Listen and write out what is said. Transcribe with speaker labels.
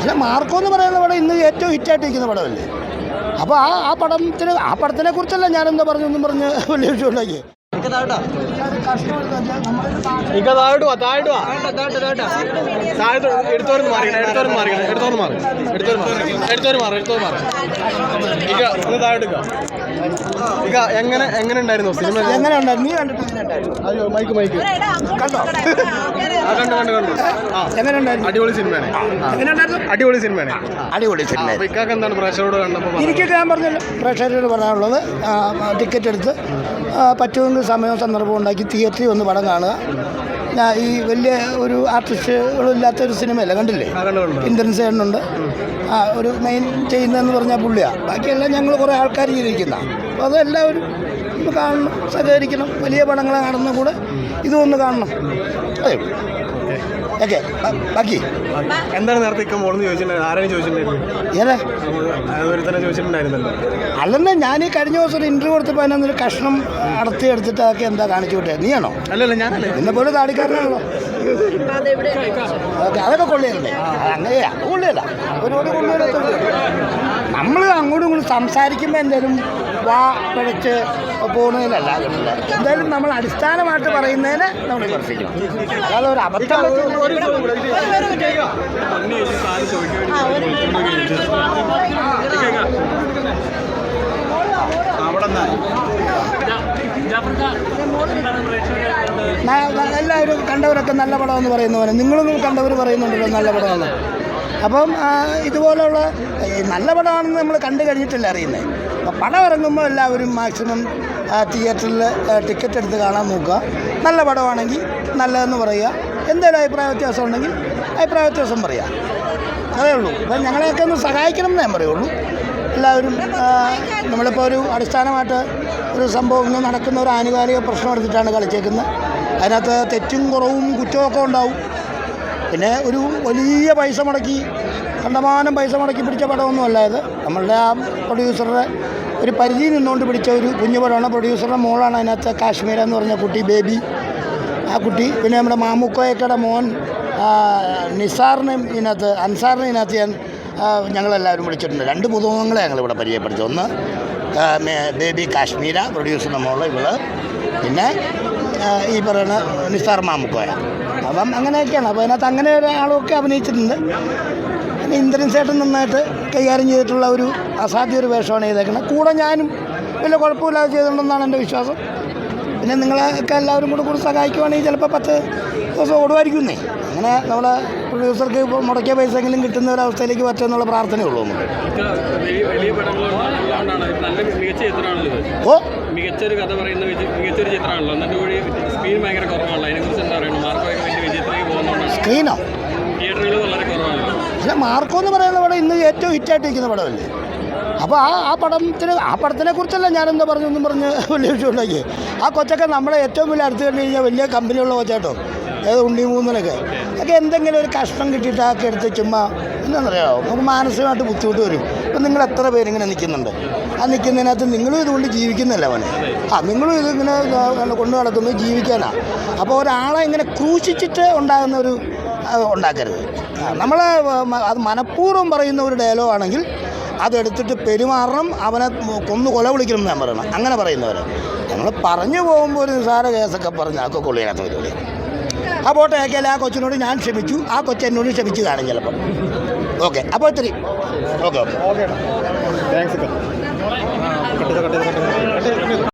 Speaker 1: അല്ല, മാർക്കോ എന്ന് പറയുന്ന പടം ഇന്ന് ഏറ്റവും ഹിറ്റായിട്ടിരിക്കുന്ന പടമല്ലേ. അപ്പോൾ ആ പടത്തിനെ കുറിച്ചല്ല ഞാനെന്താ പറഞ്ഞൊന്നും പറഞ്ഞ് വലിയ വിഷയം ഉണ്ടാക്കി.
Speaker 2: എങ്ങനെ ഉണ്ടായിരുന്നു സിനിമ?
Speaker 1: എങ്ങനെ ഉണ്ടായിരുന്നു? നീ കണ്ടിട്ട്
Speaker 2: മൈക്ക്
Speaker 1: കണ്ടോ? എങ്ങനെ ഉണ്ടായിരുന്നു?
Speaker 2: അടിപൊളി സിനിമയാണ്. അടിപൊളി സിനിമയാണ്.
Speaker 1: അടിപൊളി സിനിമ.
Speaker 2: എന്താണ് പ്രേക്ഷകരോട് കണ്ടപ്പോൾ?
Speaker 1: എനിക്കൊക്കെ ഞാൻ പറഞ്ഞല്ലോ, പ്രേക്ഷകരോട് പറയാനുള്ളത് ടിക്കറ്റ് എടുത്ത് പറ്റുമെങ്കിൽ സമയവും സന്ദർഭവും ഉണ്ടാക്കി തിയേറ്ററിൽ വന്ന് പടം കാണുക. ഈ വലിയ ഒരു ആർട്ടിസ്റ്റുകളില്ലാത്തൊരു സിനിമയല്ല, കണ്ടില്ലേ? ഇന്ദ്രൻ സേനുണ്ട്, ഒരു മെയിൻ ചെയ്യുന്നതെന്ന് പറഞ്ഞാൽ പുള്ളിയാണ്. ബാക്കിയെല്ലാം ഞങ്ങൾ കുറേ ആൾക്കാർ ചെയ്തിരിക്കുന്ന. അപ്പോൾ അതെല്ലാവരും കാണണം, സഹകരിക്കണം. വലിയ പടങ്ങളെ കാണുന്ന കൂടെ ഇതൊന്ന് കാണണം. അതെ ഓക്കെ. ബാക്കി
Speaker 2: എന്താണ് നേരത്തെ മോളെന്ന് ചോദിച്ചിട്ടുണ്ടായിരുന്നു? ആരാണ് ചോദിച്ചിട്ടുണ്ടായിരുന്നു?
Speaker 1: ഏതാ
Speaker 2: തന്നെ ചോദിച്ചിട്ടുണ്ടായിരുന്നല്ലോ.
Speaker 1: അല്ലെന്ന് ഞാൻ ഈ കഴിഞ്ഞ ദിവസം ഒരു ഇൻ്റർവ്യൂ കൊടുത്തപ്പോൾ അതിനൊരു കഷ്ണം എടുത്തിട്ട് അതൊക്കെ എന്താ കാണിച്ചു വിട്ടേ? നീയാണോ?
Speaker 2: അല്ലല്ല, ഞാനല്ലേ.
Speaker 1: എന്നെപ്പോലെ താടിക്കാരനാണല്ലോ. ഓക്കെ, അതൊക്കെ കൊള്ളിയല്ലേ? അങ്ങനെയാ, കൊള്ളിയല്ല. ഒരു കൊള്ളിയില്ലാത്ത നമ്മൾ അങ്ങോട്ടും ഇങ്ങോട്ടും സംസാരിക്കുമ്പോൾ എന്തായാലും വാ പിഴച്ച് പോകുന്നതിലല്ല. എന്തായാലും നമ്മൾ അടിസ്ഥാനമായിട്ട് പറയുന്നതിന് നമ്മൾ വിമർശിക്കണം. അല്ലാതെ ഒരു അബദ്ധം എല്ലാവരും കണ്ടവരൊക്കെ നല്ല പടമെന്ന് പറയുന്ന പോലെ നിങ്ങളും കണ്ടവർ പറയുന്നുണ്ടല്ലോ നല്ല പടമാണ്. അപ്പം ഇതുപോലെയുള്ള നല്ല പടമാണെന്ന് നമ്മൾ കണ്ടു കഴിഞ്ഞിട്ടല്ല അറിയുന്നത്. അപ്പോൾ പടം ഇറങ്ങുമ്പോൾ എല്ലാവരും മാക്സിമം തിയേറ്ററിൽ ടിക്കറ്റ് എടുത്ത് കാണാൻ നോക്കുക. നല്ല പടമാണെങ്കിൽ നല്ലതെന്ന് പറയുക. എന്തെങ്കിലും അഭിപ്രായ വ്യത്യാസം ഉണ്ടെങ്കിൽ അഭിപ്രായ വ്യത്യാസം പറയുക. അതേ ഉള്ളൂ. അപ്പം ഞങ്ങളെയൊക്കെ ഒന്ന് സഹായിക്കണം എന്നേ പറയുള്ളൂ. എല്ലാവരും നമ്മളിപ്പോൾ ഒരു അടിസ്ഥാനമായിട്ട് ഒരു സംഭവം ഇന്ന് നടക്കുന്ന ഒരു ആനുകാലിക പ്രശ്നം എടുത്തിട്ടാണ് കളിച്ചേക്കുന്നത്. അതിനകത്ത് തെറ്റും കുറവും കുറ്റമൊക്കെ ഉണ്ടാവും. പിന്നെ ഒരു വലിയ പൈസ മുടക്കി, കണ്ടമാനം പൈസ മുടക്കി പിടിച്ച പടമൊന്നും അല്ല ഇത്. നമ്മളുടെ ആ പ്രൊഡ്യൂസറുടെ ഒരു പരിധി നിന്നുകൊണ്ട് പിടിച്ച ഒരു കുഞ്ഞു പടമാണ്. പ്രൊഡ്യൂസറുടെ മോളാണ് അതിനകത്ത് കാശ്മീര എന്ന് പറഞ്ഞ കുട്ടി, ബേബി. ആ കുട്ടി, പിന്നെ നമ്മുടെ മാമുക്കോയക്കയുടെ മോൻ നിസാറിനെയും ഇതിനകത്ത് അൻസാറിനെ ഇതിനകത്ത് ഞങ്ങളെല്ലാവരും വിളിച്ചിട്ടുണ്ട്. 2 പുതുമുഖങ്ങളെ ഞങ്ങളിവിടെ പരിചയപ്പെടുത്തി. ഒന്ന് ബേബി കാശ്മീര, പ്രൊഡ്യൂസറുടെ മോള് ഇവള്, പിന്നെ ഈ പറയുന്ന നിസാർ മാമുക്കോയ. അപ്പം അങ്ങനെയൊക്കെയാണ്. അപ്പോൾ അതിനകത്ത് അങ്ങനെ ഒരാളൊക്കെ അഭിനയിച്ചിട്ടുണ്ട്. പിന്നെ ഇന്ദ്രൻ ചേട്ടൻ നന്നായിട്ട് കൈകാര്യം ചെയ്തിട്ടുള്ള ഒരു അസാധ്യ ഒരു വേഷമാണ് ചെയ്തേക്കുന്നത്. കൂടെ ഞാനും വലിയ കുഴപ്പമില്ലാതെ ചെയ്തിട്ടുണ്ടെന്നാണ് എൻ്റെ വിശ്വാസം. പിന്നെ നിങ്ങളൊക്കെ എല്ലാവരും കൂടെ സഹായിക്കുവാണെങ്കിൽ ചിലപ്പോൾ 10 ദിവസം ഓടുമായിരിക്കുന്നേ. അങ്ങനെ നമ്മൾ പ്രൊഡ്യൂസർക്ക് മുടക്കിയ പൈസയെങ്കിലും കിട്ടുന്ന ഒരവസ്ഥയിലേക്ക് പറ്റുമെന്നുള്ള പ്രാർത്ഥനയുള്ളൂ നമുക്ക്. ഓ,
Speaker 3: മികച്ചൊരു കഥ പറയുന്ന മികച്ചൊരു ചിത്രമാണല്ലോ. എന്നിട്ട് കൂടി സ്ക്രീൻ ഭയങ്കര കുറവാണല്ലോ. അതിനെക്കുറിച്ച് എന്താ പറയുന്നത്? മാർക്കോ വലിയ വിജയത്തിലേക്ക് പോകുന്നുണ്ടോ?
Speaker 1: സ്ക്രീനോ?
Speaker 3: തിയേറ്ററുകൾ വളരെ കുറവാണല്ലോ.
Speaker 1: അല്ല, മാർക്കോ എന്ന് പറയുന്ന പടം ഇന്ന് ഏറ്റവും ഹിറ്റായിട്ടിരിക്കുന്ന പടമല്ലേ. അപ്പോൾ ആ പടത്തിനെ കുറിച്ചല്ല ഞാനെന്താ പറഞ്ഞൊന്നും പറഞ്ഞ് വലിയ വിഷയം ഉണ്ടാക്കി. ആ കൊച്ചൊക്കെ നമ്മളെ ഏറ്റവും വലിയ അടുത്ത് കണ്ടു കഴിഞ്ഞാൽ വലിയ കമ്പനിയുള്ള കൊച്ചാട്ടോ. ഏത് ഉണ്ണി മൂന്നിനൊക്കെ ഒക്കെ എന്തെങ്കിലും ഒരു കഷ്ണം കിട്ടിയിട്ട് ആക്കി എടുത്ത് ചുമ്മാ എന്താണെന്നറിയാമോ, നമുക്ക് മാനസികമായിട്ട് ബുദ്ധിമുട്ട് വരും. ഇപ്പം നിങ്ങൾ എത്ര പേരിങ്ങനെ നിൽക്കുന്നുണ്ട്. ആ നിൽക്കുന്നതിനകത്ത് നിങ്ങളും ഇതുകൊണ്ട് ജീവിക്കുന്നില്ല അവനെ. നിങ്ങളും ഇതിങ്ങനെ കൊണ്ടു നടക്കുന്നത് ജീവിക്കാനാണ്. അപ്പോൾ ഒരാളെ ഇങ്ങനെ ക്രൂശിച്ചിട്ട് ഉണ്ടാകുന്ന ഒരു ഉണ്ടാക്കരുത്. നമ്മൾ അത് മനഃപൂർവ്വം പറയുന്ന ഒരു ഡയലോഗ് ആണെങ്കിൽ അതെടുത്തിട്ട് പെരുമാറണം. അവനെ കൊല വിളിക്കണം എന്ന് ഞാൻ പറയണം. അങ്ങനെ പറയുന്നവർ നമ്മൾ പറഞ്ഞു പോകുമ്പോൾ ഒരു നിസാര കേസൊക്കെ പറഞ്ഞ് ആക്കെ കൊള്ളിയാത്ത പരിപാടി. ആ പോട്ടെ ആക്കിയാൽ ആ കൊച്ചിനോട് ഞാൻ ക്ഷമിച്ചു, ആ കൊച്ചെന്നോട് ക്ഷമിച്ച് കാണും ചിലപ്പം. ഓക്കെ, അപ്പോൾ ഇത്തിരി ഓക്കെ.
Speaker 2: താങ്ക്സ്.